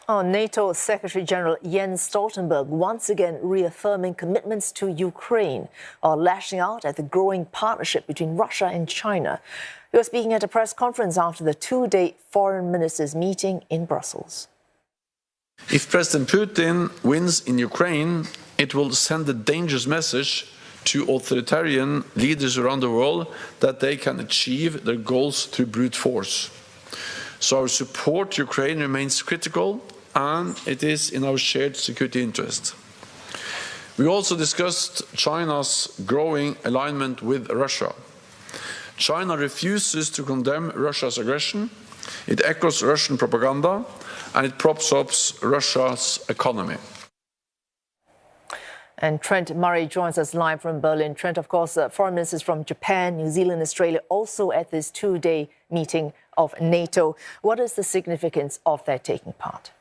NATO Secretary-General Jens Stoltenberg once again reaffirming commitments to Ukraine, lashing out at the growing partnership between Russia and China. He was speaking at a press conference after the two-day foreign ministers' meeting in Brussels. If President Putin wins in Ukraine, it will send a dangerous message to authoritarian leaders around the world that they can achieve their goals through brute force. So our support to Ukraine remains critical, and it is in our shared security interest. We also discussed China's growing alignment with Russia. China refuses to condemn Russia's aggression, it echoes Russian propaganda, and it props up Russia's economy. And Trent Murray joins us live from Berlin. Trent, of course, foreign ministers from Japan, New Zealand, Australia also at this two-day meeting of NATO. What is the significance of their taking part?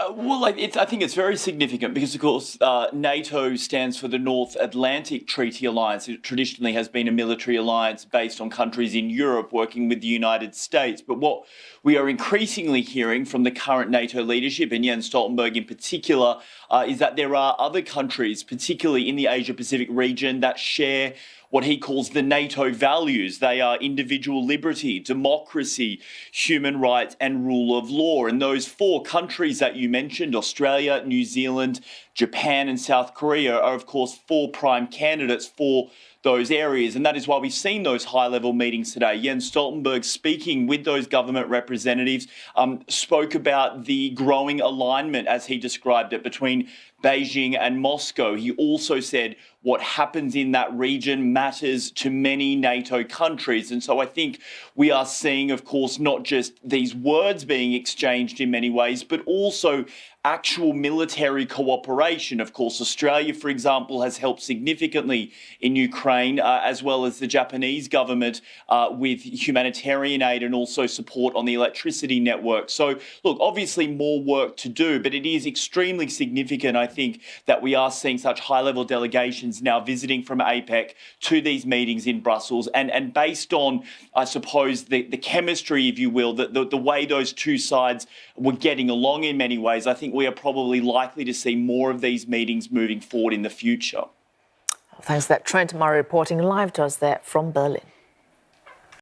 I think it's very significant because, of course, NATO stands for the North Atlantic Treaty Alliance. It traditionally has been a military alliance based on countries in Europe working with the United States. But what we are increasingly hearing from the current NATO leadership, and Jens Stoltenberg in particular, is that there are other countries, particularly in the Asia-Pacific region, that share what he calls the NATO values. They are individual liberty, democracy, human rights and rule of law. And those four countries that you mentioned, Australia, New Zealand, Japan and South Korea, are of course four prime candidates for those areas. And that is why we've seen those high-level meetings today. Jens Stoltenberg, speaking with those government representatives, spoke about the growing alignment, as he described it, between Beijing and Moscow. He also said what happens in that region matters to many NATO countries. And so I think we are seeing, of course, not just these words being exchanged in many ways, but also actual military cooperation. Of course, Australia, for example, has helped significantly in Ukraine, as well as the Japanese government with humanitarian aid and also support on the electricity network. So, look, obviously more work to do, but it is extremely significant, I think, that we are seeing such high-level delegations now visiting from APEC to these meetings in Brussels. And based on, I suppose, the chemistry, if you will, the way those two sides were getting along in many ways, I think we are probably likely to see more of these meetings moving forward in the future. Thanks for that. Trent Murray reporting live to us there from Berlin.